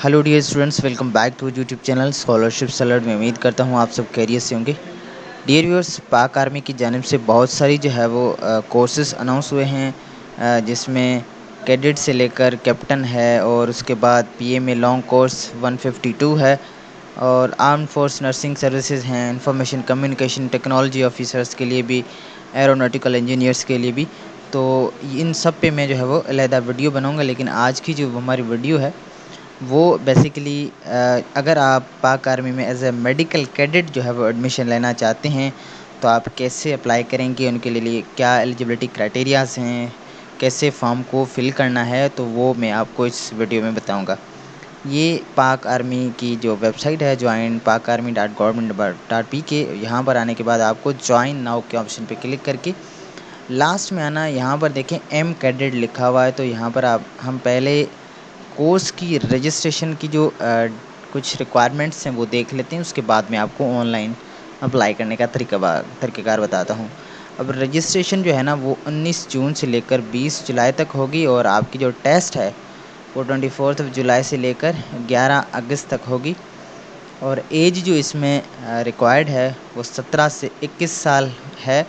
Hello dear students, welcome back to YouTube channel scholarship alert में। उम्मीद करता हूँ आप सब कैरियर से होंगे। डियर व्यूअर्स, पाक आर्मी की जानिब से बहुत सारी जो है वो कोर्सेज अनाउंस हुए हैं, जिसमें कैडेट से लेकर कैप्टन है और उसके बाद पीएमए लॉन्ग कोर्स 152 है और आर्म फोर्स नर्सिंग सर्विसेज हैं, इंफॉर्मेशन कम्युनिकेशन टेक्नोलॉजी ऑफिसर्स के लिए भी, एरोनॉटिकल इंजीनियर्स के लिए भी। तो इन सब पे मैं जो है वो अलहदा वीडियो बनाऊँगा, लेकिन आज की जो हमारी वीडियो है वो बेसिकली अगर आप पाक आर्मी में एज ए मेडिकल कैडेट जो है वो एडमिशन लेना चाहते हैं तो आप कैसे अप्लाई करेंगे, उनके लिए क्या एलिजिबिलिटी क्राइटेरियाज हैं, कैसे फॉर्म को फिल करना है, तो वो मैं आपको इस वीडियो में बताऊंगा। ये पाक आर्मी की जो वेबसाइट है join.pakarmy.government.pk, यहाँ पर आने के बाद आपको ज्वाइन नाउ के ऑप्शन पे क्लिक करके लास्ट में आना। यहाँ पर देखें एम कैडेट लिखा हुआ है, तो यहाँ पर आप हम पहले कोर्स की रजिस्ट्रेशन की जो कुछ रिक्वायरमेंट्स हैं वो देख लेते हैं, उसके बाद मैं आपको ऑनलाइन अप्लाई करने का तरीक़ाकार बताता हूँ। अब रजिस्ट्रेशन जो है ना वो 19 जून से लेकर 20 जुलाई तक होगी और आपकी जो टेस्ट है वो 24 जुलाई से लेकर 11 अगस्त तक होगी। और एज जो इसमें रिक्वायर्ड है वो 17 से 21 साल है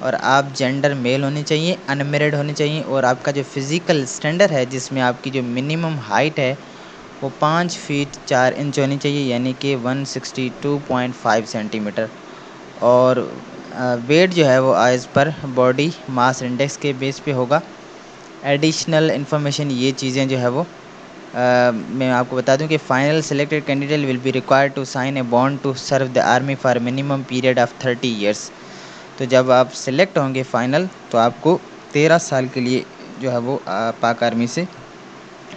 और आप जेंडर मेल होने चाहिए, अनमेरिड होने चाहिए और आपका जो फिज़िकल स्टैंडर्ड है जिसमें आपकी जो मिनिमम हाइट है वो 5 फीट 4 इंच होनी चाहिए, यानी कि 162.5 सेंटीमीटर। और वेट जो है वो as per body mass index के बेस पे होगा। एडिशनल इन्फॉर्मेशन ये चीज़ें जो है वो मैं आपको बता दूं कि final selected candidate will be required to sign a bond to serve the army for minimum period of 30 years. तो जब आप सिलेक्ट होंगे फ़ाइनल तो आपको 13 साल के लिए जो है वो पाक आर्मी से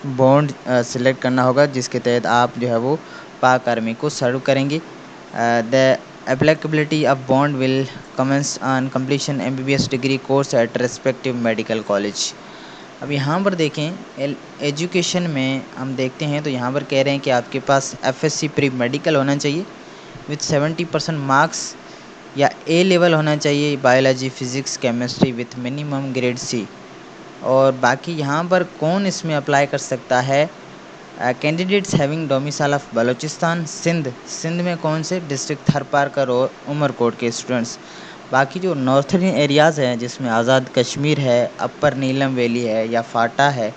बॉन्ड सिलेक्ट करना होगा, जिसके तहत आप जो है वो पाक आर्मी को सर्व करेंगे। The applicability of bond will commence on completion MBBS degree course at respective medical college. अब यहाँ पर देखें एजुकेशन में हम देखते हैं तो यहाँ पर कह रहे हैं कि आपके पास FSC प्री मेडिकल होना चाहिए विथ 70% मार्क्स या A लेवल होना चाहिए biology physics chemistry with minimum grade C। और बाकी यहाँ पर कौन इसमें अप्लाई कर सकता है? Candidates having domicile of Balochistan Sindh में कौन से डिस्ट्रिक्ट थरपारकर और उमरकोट के स्टूडेंट्स। बाकी जो नॉर्थर्न एरियाज़ हैं जिसमें आज़ाद कश्मीर है, अपर नीलम वैली है या फाटा है,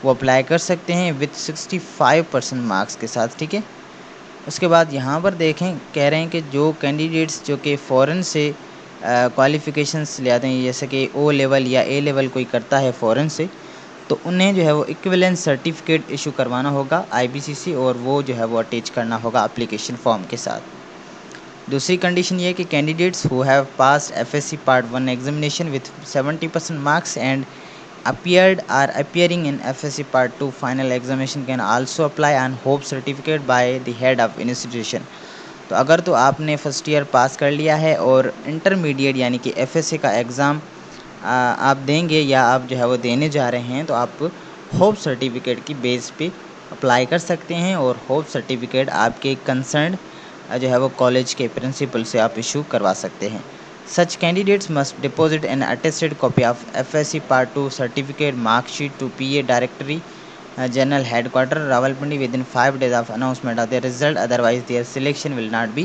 वो अप्लाई कर सकते हैं विथ 65% मार्क्स के साथ, ठीक है। उसके बाद यहाँ पर देखें कह रहे हैं कि जो कैंडिडेट्स जो कि फ़ॉरेन से क्वालिफ़िकेशंस ले आते हैं, जैसे कि O लेवल या A लेवल कोई करता है फ़ॉरेन से, तो उन्हें जो है वो इक्विवेलेंस सर्टिफिकेट इशू करवाना होगा IBCC और वो जो है वो अटैच करना होगा एप्लीकेशन फॉर्म के साथ। दूसरी कंडीशन ये है कि candidates who have passed FSC part 1 examination with 70% marks and appeared or appearing in FSC Part 2 final examination can also apply on hope certificate by the head of institution। तो अगर तो आपने फर्स्ट ईयर पास कर लिया है और intermediate यानी कि FSC का एग्ज़ाम आप देंगे या आप जो है वो देने जा रहे हैं, तो आप होप सर्टिफिकेट की बेस पे अप्लाई कर सकते हैं और होप सर्टिफिकेट आपके कंसर्न जो है वो कॉलेज के प्रिंसिपल से आप इशू करवा सकते हैं। Such candidates must deposit an attested copy of FSC Part 2 certificate mark sheet to PA Directory General Headquarter Rawalpindi within 5 days of announcement of their result, otherwise their selection will not be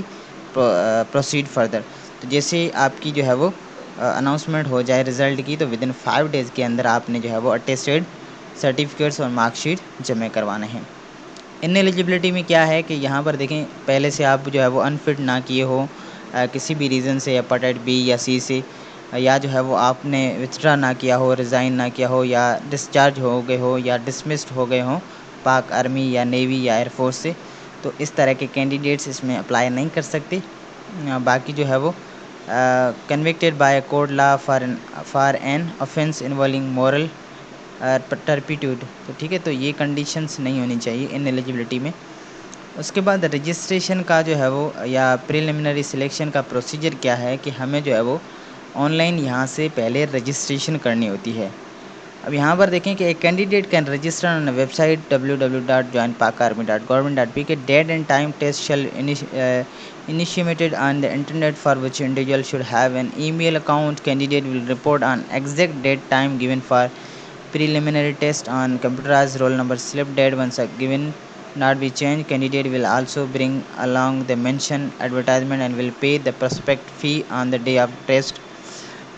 proceed further। तो जैसे आपकी जो है वो announcement हो जाए result की, तो विदिन 5 डेज़ के अंदर आपने जो है वो अटेस्टेड सर्टिफिकेट्स और मार्कशीट जमा करवाने हैं। इन एलिजिबिलिटी में क्या है कि यहाँ पर देखें पहले से आप जो है वो अनफिट ना किए हो किसी भी रीज़न से, हेपेटाइट B या C से, या जो है वो आपने विथड्रा ना किया हो, रिज़ाइन ना किया हो, या डिस्चार्ज हो गए हो या डिसमिस्ड हो गए हो पाक आर्मी या नेवी या एयरफोर्स से, तो इस तरह के कैंडिडेट्स इसमें अप्लाई नहीं कर सकते। बाकी जो है वो convicted by court law for an offence involving moral turpitude, तो ठीक है, तो ये कंडीशंस नहीं होनी चाहिए इन एलिजिबिलिटी में। उसके बाद रजिस्ट्रेशन का जो है वो या प्रिलिमिनरी सिलेक्शन का प्रोसीजर क्या है कि हमें जो है वो ऑनलाइन यहाँ से पहले रजिस्ट्रेशन करनी होती है। अब यहाँ पर देखें कि एक candidate can register on website www.pakarmy.government.pk। Date and time test shall initiated on the internet for which individual should have an email account। Candidate will report on exact date time given for preliminary test on computerized roll number slip date once given not be changed. Candidate will also bring along the mentioned advertisement and will pay the prospect fee on the day of test.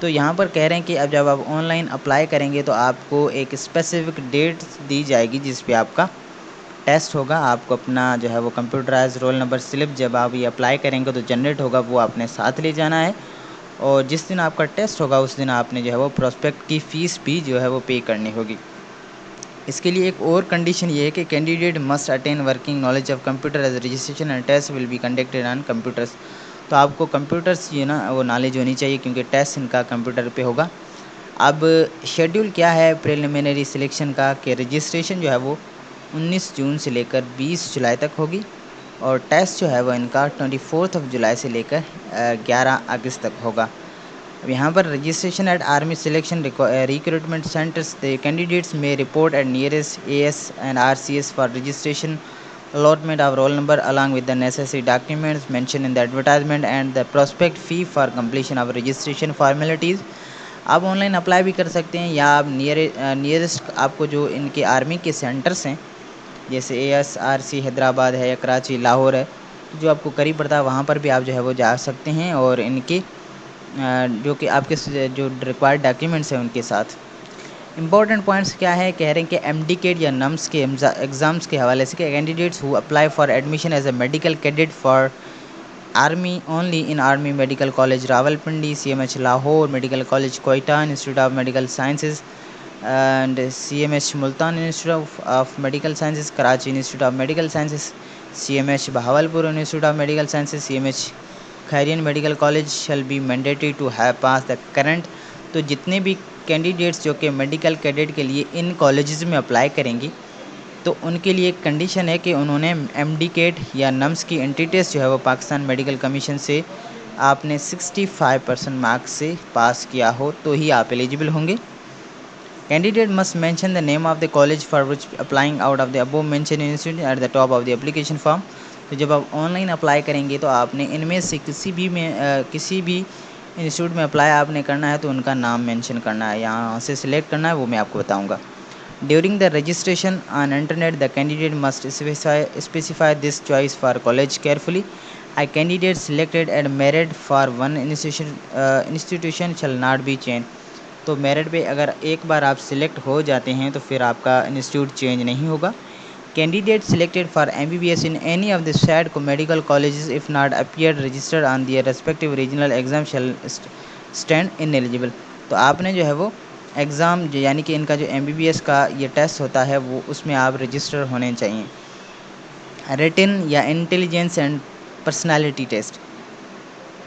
तो यहाँ पर कह रहे हैं कि अब जब आप ऑनलाइन अप्लाई करेंगे तो आपको एक स्पेसिफिक डेट दी जाएगी जिस पे आपका टेस्ट होगा। आपको अपना जो है वो कंप्यूटराइज रोल नंबर स्लिप जब आप ये अप्लाई करेंगे तो जनरेट होगा, वो आपने साथ ले जाना है। और जिस दिन आपका टेस्ट होगा उस दिन आपने जो है वो प्रोस्पेक्ट की फ़ीस भी जो है वो पे करनी होगी। इसके लिए एक और कंडीशन ये है कि candidate must attain working knowledge of computer as registration and test will be conducted on computers. तो आपको कंप्यूटर्स जो है ना वो नॉलेज होनी चाहिए क्योंकि टेस्ट इनका कंप्यूटर पे होगा। अब शेड्यूल क्या है प्रिलिमिनरी सिलेक्शन का कि रजिस्ट्रेशन जो है वो 19 जून से लेकर 20 जुलाई तक होगी और टेस्ट जो है वो इनका 24 जुलाई से लेकर 11 अगस्त तक होगा। अब यहाँ पर registration at army selection recruitment centres the candidates में report at nearest AS and RCS for registration allotment of roll number along with the necessary documents mentioned in the advertisement and the prospect fee for completion of registration formalities। आप online apply भी कर सकते हैं या आप nearest आपको जो इनके आर्मी के सेंटर्स हैं जैसे ASRC हैदराबाद है या कराची लाहौर है जो आपको करीब पड़ता है वहाँ पर भी आप जो है वो जा सकते हैं और इनके जो कि आपके जो रिक्वायर्ड डॉक्यूमेंट्स हैं उनके साथ। इंपॉर्टेंट पॉइंट्स क्या है कह रहे हैं कि MDCAT या नम्स के एग्ज़ाम्स के हवाले से candidates who apply for admission as a medical cadet for army only in army medical college Rawalpindi, CMH Lahore, medical college Quetta, institute of medical sciences and CMH Multan, institute of medical sciences Karachi, institute of medical sciences CMH Bahawalpur, institute of medical sciences CMH Kharian medical college shall be mandatory to have pass the current. तो जितने भी candidates जो कि medical cadet के लिए इन colleges में apply करेंगी तो उनके लिए एक कंडीशन है कि उन्होंने MDCAT या नम्स की एंट्री टेस्ट जो है वो पाकिस्तान मेडिकल कमीशन से आपने 65% मार्क्स से पास किया हो तो ही आप एलिजिबल होंगे। Candidate must mention the name of the college for which applying out of the above mention institute at the top of the application form. तो जब आप ऑनलाइन अप्लाई करेंगे तो आपने इनमें से किसी भी इंस्टीट्यूट में अप्लाई आपने करना है तो उनका नाम मेंशन करना है, यहाँ से सिलेक्ट करना है, वो मैं आपको बताऊंगा। During the registration on internet the candidate must specify this choice for college carefully. I candidate selected and merit for one institution shall not be change. तो मेरिट पे अगर एक बार आप सिलेक्ट हो जाते हैं तो फिर आपका इंस्टीट्यूट चेंज नहीं होगा। Candidate selected for MBBS in any of the said medical colleges if not appeared registered on their respective regional exam shall stand ineligible। तो आपने जो है वो एग्ज़ाम यानी कि इनका जो MBBS का ये टेस्ट होता है वो उसमें आप रजिस्टर होने चाहिए। रिटन या intelligence and personality test.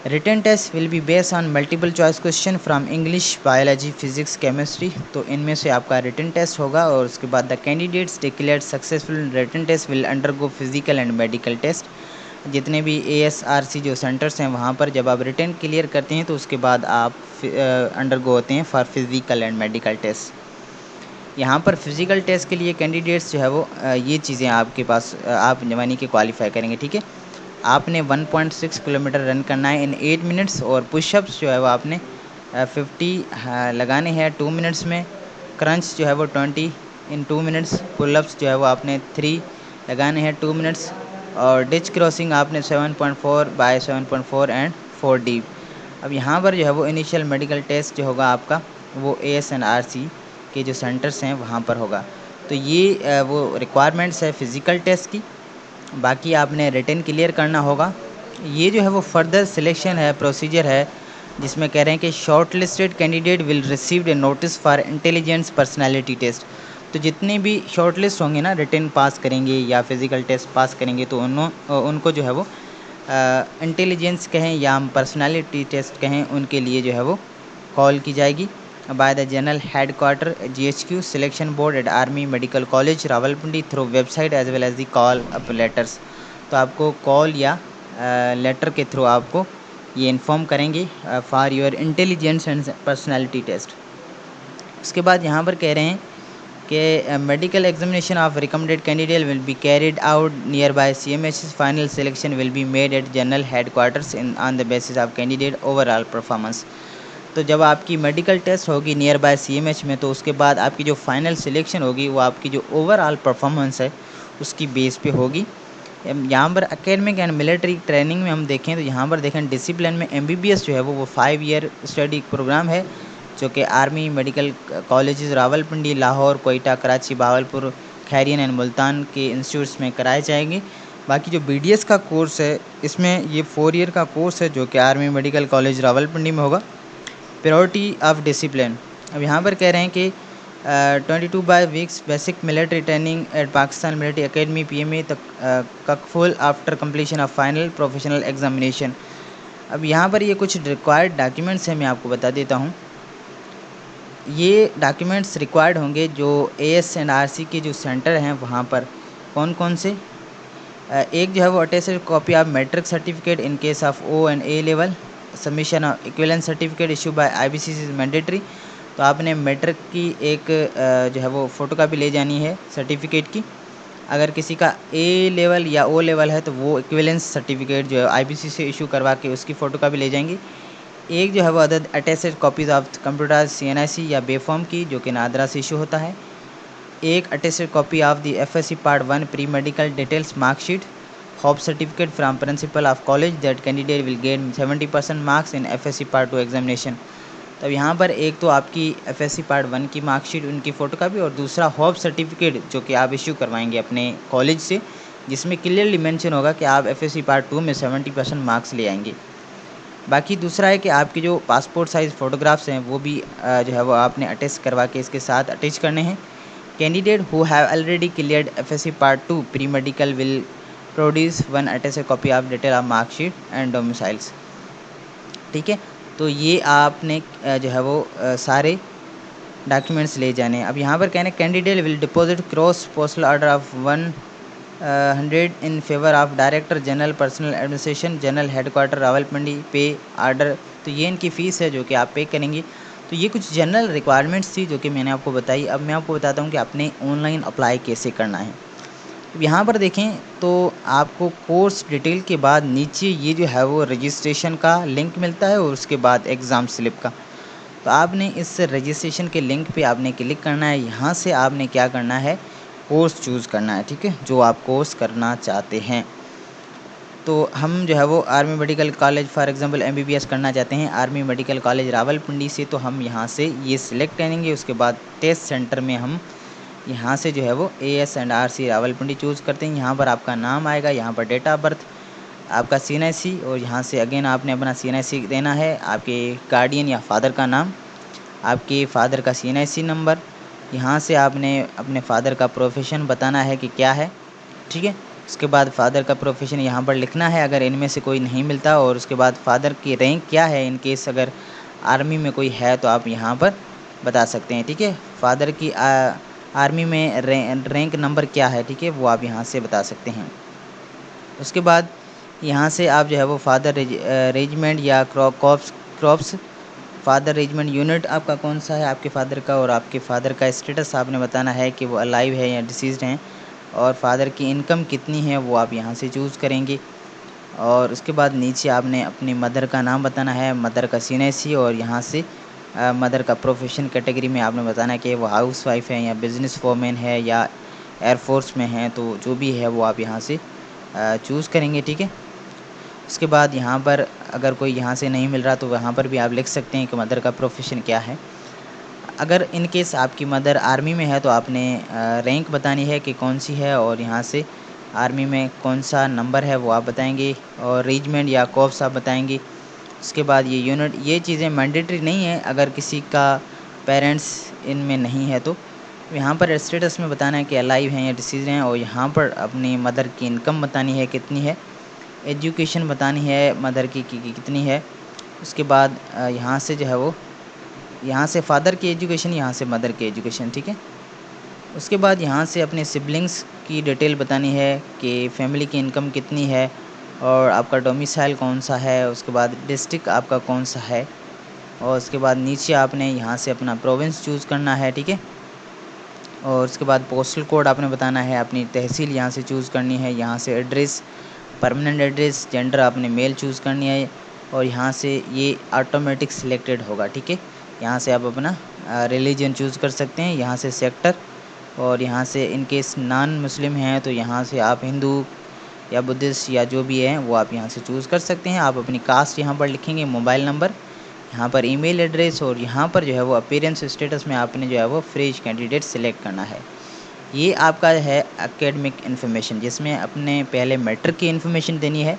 Written test will be based on multiple choice question from English, biology, physics, chemistry. तो इनमें से आपका रिटन टेस्ट होगा और उसके बाद the candidates declared successful written test will undergo physical and medical test. जितने भी ASRC जो सेंटर्स हैं वहाँ पर जब आप रिटन क्लियर करते हैं तो उसके बाद आप अंडरगो होते हैं for physical and medical test. यहाँ पर फिजिकल टेस्ट के लिए कैंडिडेट्स जो है वो ये चीज़ें आपके पास आप यानी कि क्वालिफाई करेंगे, ठीक है। आपने 1.6 किलोमीटर रन करना है इन 8 मिनट्स और पुशअप्स जो है वो आपने 50 लगाने हैं 2 मिनट्स में। क्रंच जो है वो 20 इन 2 मिनट्स। पुलअप्स जो है वो आपने 3 लगाने हैं 2 मिनट्स और डिच क्रॉसिंग आपने 7.4 बाय 7.4 एंड 4 डीप। अब यहाँ पर जो है वो इनिशियल मेडिकल टेस्ट जो होगा आपका वो AS and RC के जो सेंटर्स हैं वहाँ पर होगा। तो ये वो रिक्वायरमेंट्स है फ़िज़िकल टेस्ट की। बाकी आपने रिटन क्लियर करना होगा। ये जो है वो फर्दर सिलेक्शन है, प्रोसीजर है जिसमें कह रहे हैं कि short listed candidate will received a notice for intelligence personality test. तो जितने भी शॉर्ट लिस्ट होंगे ना, रिटन पास करेंगे या फिज़िकल टेस्ट पास करेंगे तो उनको जो है वो इंटेलिजेंस कहें या हम पर्सनालिटी टेस्ट कहें उनके लिए जो है वो कॉल की जाएगी by the general headquarter GHQ selection board at army medical college Rawalpindi through website as well as the call up letters. तो आपको कॉल या लेटर के थ्रू आपको ये इन्फॉर्म करेंगे for your intelligence and personality test. उसके बाद यहाँ पर कह रहे हैं कि medical examination of recommended candidate will be carried out near by CMH। Final selection will be made at general headquarters in on the basis of candidate overall performance. तो जब आपकी मेडिकल टेस्ट होगी नियर बाय CMH में तो उसके बाद आपकी जो फाइनल सिलेक्शन होगी वो आपकी जो ओवरऑल परफॉर्मेंस है उसकी बेस पे होगी। यहाँ पर एकेडमिक एंड मिलिट्री ट्रेनिंग में हम देखें तो यहाँ पर देखें डिसिप्लिन में MBBS जो है वो 5 ईयर स्टडी प्रोग्राम है, जो कि army medical colleges Rawalpindi, Lahore, Quetta, Karachi, Bahawalpur, Kharian and Multan के इंस्टीट्यूट्स में कराए जाएंगे। बाकी जो BDS का कोर्स है इसमें ये 4 ईयर का कोर्स है, जो कि आर्मी मेडिकल कॉलेज रावलपिंडी में होगा। प्रायोरिटी ऑफ डिसिप्लिन, अब यहाँ पर कह रहे हैं कि 22 by weeks basic military training at Pakistan military academy PMA तक ककफुल after completion of final professional examination. अब यहाँ पर ये कुछ रिक्वायर्ड डॉक्यूमेंट्स हैं, मैं आपको बता देता हूँ। ये डॉक्यूमेंट्स रिक्वायर्ड होंगे जो AS&RC के जो सेंटर हैं वहाँ पर कौन कौन से। एक जो है वो attested copy of matric certificate in case of O and A level, submission of equivalence certificate issue by IBCC is mandatory. तो आपने मैट्रिक की एक जो है वो फ़ोटोकॉपी ले जानी है सर्टिफिकेट की। अगर किसी का A लेवल या O लेवल है तो वो इक्विवेलेंस सर्टिफिकेट जो है IBCC से इशू करवा के उसकी फ़ोटोकॉपी ले जाएंगे। एक जो है वो other attested copies of computer CNIC या बेफॉर्म की, जो कि नादरा से इशू होता है। एक attested copy of the FSC part 1 pre medical details marksheet, hope certificate from principle of college that candidate will get 70% marks in FSC part 2 examination. तब यहाँ पर एक तो आपकी FSC पार्ट 1 की मार्कशीट उनकी फ़ोटोकॉपी, और दूसरा होप सर्टिफिकेट जो कि आप इशू करवाएंगे अपने कॉलेज से, जिसमें क्लियरली मेंशन होगा कि आप FSC पार्ट 2 में 70% मार्क्स ले आएंगे। बाकी दूसरा है कि आपके जो पासपोर्ट साइज़ फ़ोटोग्राफ्स हैं वो भी जो है वो आपने अटैच करवा के इसके साथ अटैच करने हैं। Candidate who have already cleared FSC part 2 pre medical will produce 1 attached copy of detail of marksheet and domiciles. ठीक है, तो ये आपने जो है वो सारे डॉक्यूमेंट्स ले जाने हैं। अब यहाँ पर कहने candidate will deposit cross postal order of 100 in favour of director general personal administration general headquarter Rawalpindi पे ऑर्डर। तो ये इनकी फ़ीस है जो कि आप पे करेंगे। तो ये कुछ जनरल रिक्वायरमेंट्स थी जो कि मैंने आपको बताई। अब मैं आपको बताता हूँ कि आपने ऑनलाइन अप्लाई कैसे करना है। यहाँ पर देखें तो आपको कोर्स डिटेल के बाद नीचे ये जो है वो रजिस्ट्रेशन का लिंक मिलता है और उसके बाद एग्ज़ाम स्लिप का। तो आपने इस रजिस्ट्रेशन के लिंक पे आपने क्लिक करना है। यहाँ से आपने क्या करना है, कोर्स चूज़ करना है। ठीक है, जो आप कोर्स करना चाहते हैं। तो हम जो है वो army medical college for example MBBS करना चाहते हैं आर्मी मेडिकल कॉलेज रावलपिंडी से, तो हम यहाँ से ये सिलेक्ट करेंगे। उसके बाद टेस्ट सेंटर में हम यहाँ से जो है वो AS&RC रावलपिंडी चूज़ करते हैं। यहाँ पर आपका नाम आएगा, यहाँ पर डेट ऑफ बर्थ, आपका CNIC, और यहाँ से अगेन आपने अपना CNIC देना है, आपके गार्डियन या फादर का नाम, आपके फादर का CNIC नंबर। यहाँ से आपने अपने फादर का प्रोफेशन बताना है कि क्या है। ठीक है, उसके बाद फादर का प्रोफेशन यहाँ पर लिखना है अगर इनमें से कोई नहीं मिलता, और उसके बाद फादर की रैंक क्या है, इन केस अगर आर्मी में कोई है तो आप यहाँ पर बता सकते हैं। ठीक है, फादर की आर्मी में रैंक नंबर क्या है, ठीक है, वो आप यहाँ से बता सकते हैं। उसके बाद यहाँ से आप जो है वो फादर रेजिमेंट या क्रॉप्स फादर रेजिमेंट यूनिट आपका कौन सा है आपके फादर का, और आपके फादर का स्टेटस आपने बताना है कि वो अलाइव है या डिसीज्ड हैं, और फादर की इनकम कितनी है वो आप यहाँ से चूज़ करेंगे। और उसके बाद नीचे आपने अपनी मदर का नाम बताना है, मदर का CNIC, और यहाँ से मदर का प्रोफेशन कैटेगरी में आपने बताना है कि वो हाउस वाइफ है या बिज़नेस वोमेन है या एयरफोर्स में है, तो जो भी है वो आप यहाँ से चूज़ करेंगे। ठीक है, उसके बाद यहाँ पर अगर कोई यहाँ से नहीं मिल रहा तो वहाँ पर भी आप लिख सकते हैं कि मदर का प्रोफेशन क्या है। अगर इन केस आपकी मदर आर्मी में है तो आपने रैंक बतानी है कि कौन सी है, और यहाँ से आर्मी में कौन सा नंबर है वो आप बताएंगे, और रेजिमेंट या कॉर्प्स आप बताएंगे। उसके बाद ये यूनिट, ये चीज़ें मैंडेटरी नहीं है, अगर किसी का पेरेंट्स इनमें नहीं है तो यहाँ पर स्टेटस में बताना है कि अलाइव हैं या डिसीज हैं, और यहाँ पर अपनी मदर की इनकम बतानी है कितनी है, एजुकेशन बतानी है मदर की कितनी है। उसके बाद यहाँ से जो है वो यहाँ से फादर की एजुकेशन, यहाँ से मदर की एजुकेशन। ठीक है, उसके बाद यहाँ से अपने सिबलिंग्स की डिटेल बतानी है कि फैमिली की इनकम कितनी है, और आपका डोमिसाइल कौन सा है, उसके बाद डिस्ट्रिक्ट आपका कौन सा है, और उसके बाद नीचे आपने यहाँ से अपना प्रोविंस चूज़ करना है। ठीक है, और उसके बाद पोस्टल कोड आपने बताना है, अपनी तहसील यहाँ से चूज़ करनी है, यहाँ से एड्रेस, परमानेंट एड्रेस, जेंडर आपने मेल चूज़ करनी है, और यहाँ से ये ऑटोमेटिक सिलेक्टेड होगा। ठीक है, यहाँ से आप अपना रिलीजन चूज़ कर सकते हैं, यहाँ से सेक्टर, और यहाँ से इन केस नॉन मुस्लिम हैं तो यहाँ से आप हिंदू या बुद्धिस्ट या जो भी है वो आप यहाँ से चूज़ कर सकते हैं। आप अपनी कास्ट यहाँ पर लिखेंगे, मोबाइल नंबर, यहाँ पर ईमेल एड्रेस, और यहाँ पर जो है वो अपीयरेंस स्टेटस में आपने जो है वो फ्रेश कैंडिडेट सिलेक्ट करना है। ये आपका है एकेडमिक इन्फॉर्मेशन, जिसमें अपने पहले मैट्रिक की इन्फॉर्मेशन देनी है।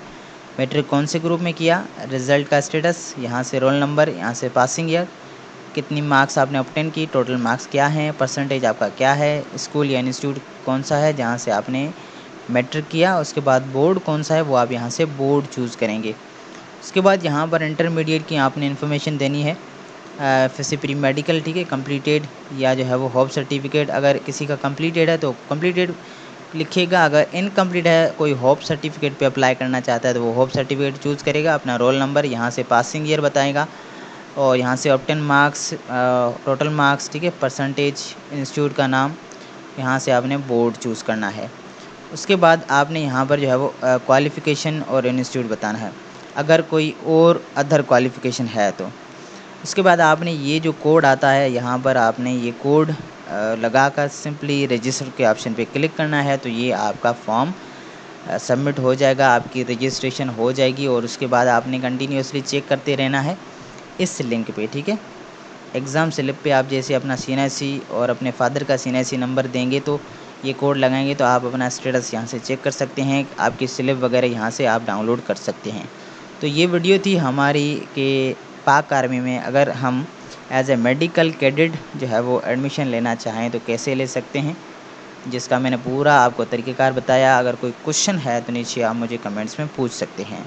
मैट्रिक कौन से ग्रुप में किया, रिज़ल्ट का स्टेटस, यहाँ से रोल नंबर, यहाँ से पासिंग ईयर, कितनी मार्क्स आपने ऑब्टेन की, टोटल मार्क्स क्या हैं, परसेंटेज आपका क्या है, स्कूल या इंस्टीट्यूट कौन सा है जहाँ से आपने मैट्रिक किया, उसके बाद बोर्ड कौन सा है वो आप यहाँ से बोर्ड चूज़ करेंगे। उसके बाद यहाँ पर इंटरमीडिएट की आपने इन्फॉर्मेशन देनी है, फिर प्री मेडिकल, ठीक है, कंप्लीटेड या जो है वो होप सर्टिफिकेट। अगर किसी का कंप्लीटेड है तो कंप्लीटेड लिखिएगा, अगर इनकम्प्लीट है कोई होप सर्टिफिकेट पे अप्लाई करना चाहता है तो वो होप सर्टिफिकेट चूज़ करेगा। अपना रोल नंबर, यहाँ से पासिंग ईयर बताएगा, और यहाँ से ऑब्टेन मार्क्स, टोटल मार्क्स, ठीक है, परसेंटेज, इंस्टीट्यूट का नाम, यहाँ से आपने बोर्ड चूज़ करना है। उसके बाद आपने यहाँ पर जो है वो क्वालिफ़िकेशन और इंस्टीट्यूट बताना है, अगर कोई और अदर क्वालिफ़िकेशन है तो। उसके बाद आपने ये जो कोड आता है यहाँ पर आपने ये कोड लगाकर सिंपली रजिस्टर के ऑप्शन पे क्लिक करना है, तो ये आपका फॉर्म सबमिट हो जाएगा, आपकी रजिस्ट्रेशन हो जाएगी। और उसके बाद आपने कंटिन्यूसली चेक करते रहना है इस लिंक पे, ठीक है। एग्ज़ाम स्लिप पे आप जैसे अपना CNIC और अपने फादर का CNIC नंबर देंगे तो ये कोड लगाएंगे तो आप अपना स्टेटस यहाँ से चेक कर सकते हैं, आपकी स्लिप वगैरह यहाँ से आप डाउनलोड कर सकते हैं। तो ये वीडियो थी हमारी कि पाक आर्मी में अगर हम एज ए मेडिकल कैडेट जो है वो एडमिशन लेना चाहें तो कैसे ले सकते हैं, जिसका मैंने पूरा आपको तरीक़ेकार बताया। अगर कोई क्वेश्चन है तो नीचे आप मुझे कमेंट्स में पूछ सकते हैं।